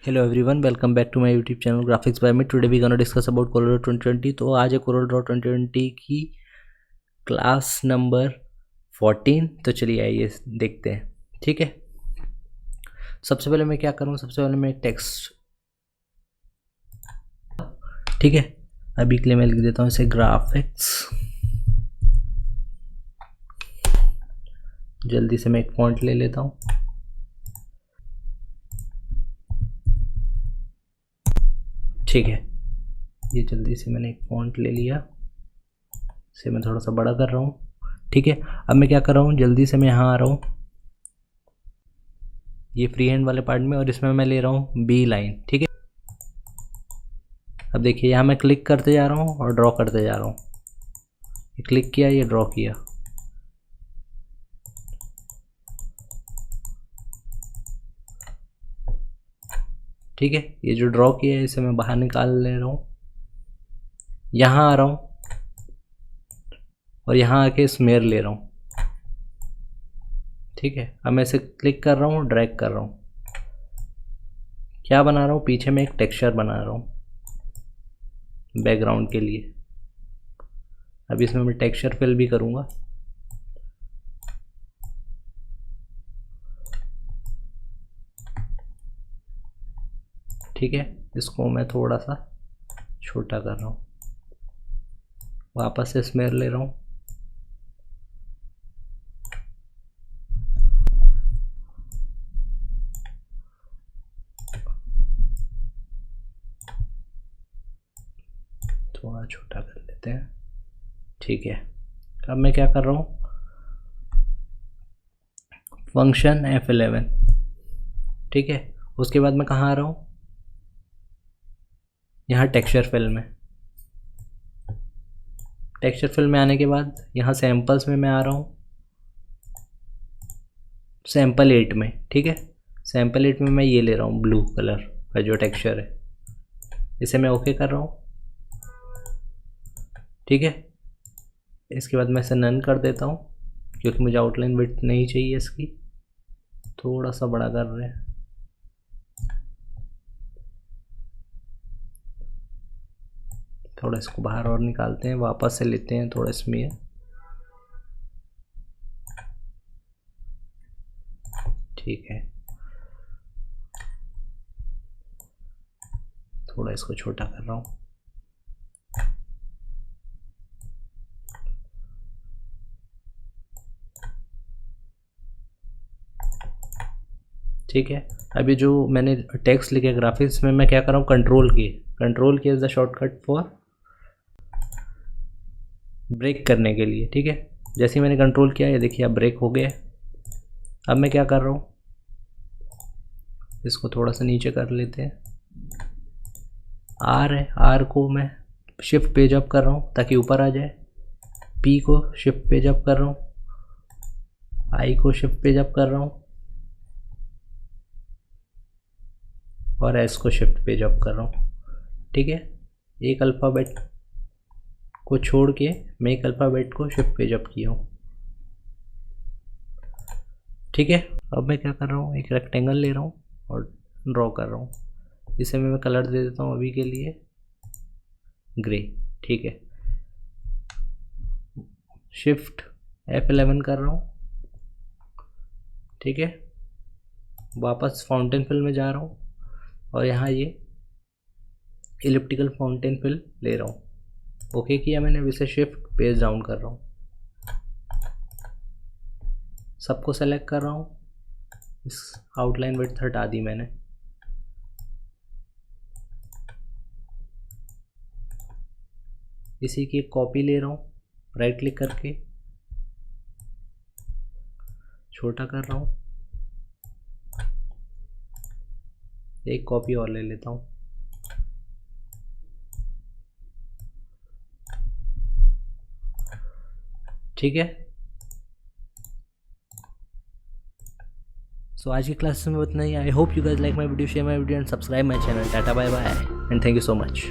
Hello everyone, welcome back to my YouTube channel graphics by me. Today we gonna discuss about Corel Draw 2020। तो आज है coral Draw 2020 की class number 14। तो चलिए आइए देखते हैं। ठीक है, सबसे पहले मैं क्या करूँ, सबसे पहले मैं एक टेक्स्ट, ठीक है, अभी के लिए मैं लिख देता हूँ इसे ग्राफिक्स। जल्दी से मैं एक फॉन्ट ले लेता हूँ। ठीक है, ये जल्दी से मैंने एक फॉन्ट ले लिया, इसे मैं थोड़ा सा बड़ा कर रहा हूँ। ठीक है, अब मैं क्या कर रहा हूँ, जल्दी से मैं यहाँ आ रहा हूँ ये फ्री हैंड वाले पार्ट में, और इसमें मैं ले रहा हूँ बी लाइन। ठीक है, अब देखिए यहाँ मैं क्लिक करते जा रहा हूँ और ड्रॉ करते जा रहा हूँ। ये क्लिक किया, ये ड्रॉ किया। ठीक है, ये जो ड्रॉ किया है इसे मैं बाहर निकाल ले रहा हूँ, यहाँ आ रहा हूँ और यहाँ आके स्मेयर ले रहा हूँ। ठीक है, अब मैं इसे क्लिक कर रहा हूँ, ड्रैग कर रहा हूँ। क्या बना रहा हूँ, पीछे में एक टेक्सचर बना रहा हूँ बैकग्राउंड के लिए। अब इसमें मैं टेक्सचर फिल भी करूँगा। ठीक है, इसको मैं थोड़ा सा छोटा कर रहा हूँ, वापस से स्मेयर ले रहा हूँ। थोड़ा छोटा कर लेते हैं। ठीक है, अब मैं क्या कर रहा हूँ, फंक्शन F11। ठीक है, उसके बाद मैं कहाँ आ रहा हूँ, यहाँ टेक्सचर फिल में। टेक्सचर फिल में आने के बाद यहाँ सैम्पल्स में मैं आ रहा हूँ सैम्पल 8 में। ठीक है, सैम्पल 8 में मैं ये ले रहा हूँ ब्लू कलर का जो टेक्सचर है, इसे मैं ओके कर रहा हूँ। ठीक है, इसके बाद मैं इसे नन कर देता हूँ क्योंकि मुझे आउटलाइन विड्थ नहीं चाहिए इसकी, थोड़ा सा बड़ा कर रहे हैं। थोड़ा इसको बाहर और निकालते हैं, वापस से लेते हैं थोड़ा स्मेयर। ठीक है, थोड़ा इसको छोटा कर रहा हूँ। ठीक है, अभी जो मैंने टेक्स्ट लिखे ग्राफिक्स में, मैं क्या कर रहा हूँ, control key is the shortcut for break करने के लिए। ठीक है, जैसे ही मैंने कंट्रोल किया, ये देखिए अब ब्रेक हो गया। अब मैं क्या कर रहा हूँ, इसको थोड़ा सा नीचे कर लेते हैं। आर है, आर को मैं शिफ्ट पेज अप कर रहा हूँ ताकि ऊपर आ जाए। पी को शिफ्ट पेज अप कर रहा हूँ, आई को शिफ्ट पेज अप कर रहा हूँ, और एस को शिफ्ट पेज अप कर रहा हूँ। ठीक है, एक अल्फ़ाबेट को छोड़ के मैं एक अल्फ़ाबेट को शिफ्ट पेज अप किया हूँ। ठीक है, अब मैं क्या कर रहा हूँ, एक रेक्टेंगल ले रहा हूँ और ड्रॉ कर रहा हूँ। इसे मैं कलर दे देता हूँ अभी के लिए ग्रे। ठीक है, शिफ्ट F11 कर रहा हूँ। ठीक है, वापस फाउंटेन फिल में जा रहा हूँ और यहाँ ये इलिप्टिकल फाउंटेन फिल ले रहा हूँ। ओके किया मैंने, इसे शिफ्ट पेज डाउन कर रहा हूँ, सबको सेलेक्ट कर रहा हूँ। इस आउटलाइन विड्थ हटा दी मैंने। इसी की एक कॉपी ले रहा हूँ, राइट क्लिक करके छोटा कर रहा हूँ, एक कॉपी और ले लेता हूँ। ठीक है, सो आज की क्लास में उतना ही। I hope you guys like my video, share my video and subscribe my channel. Tata bye bye and thank you so much.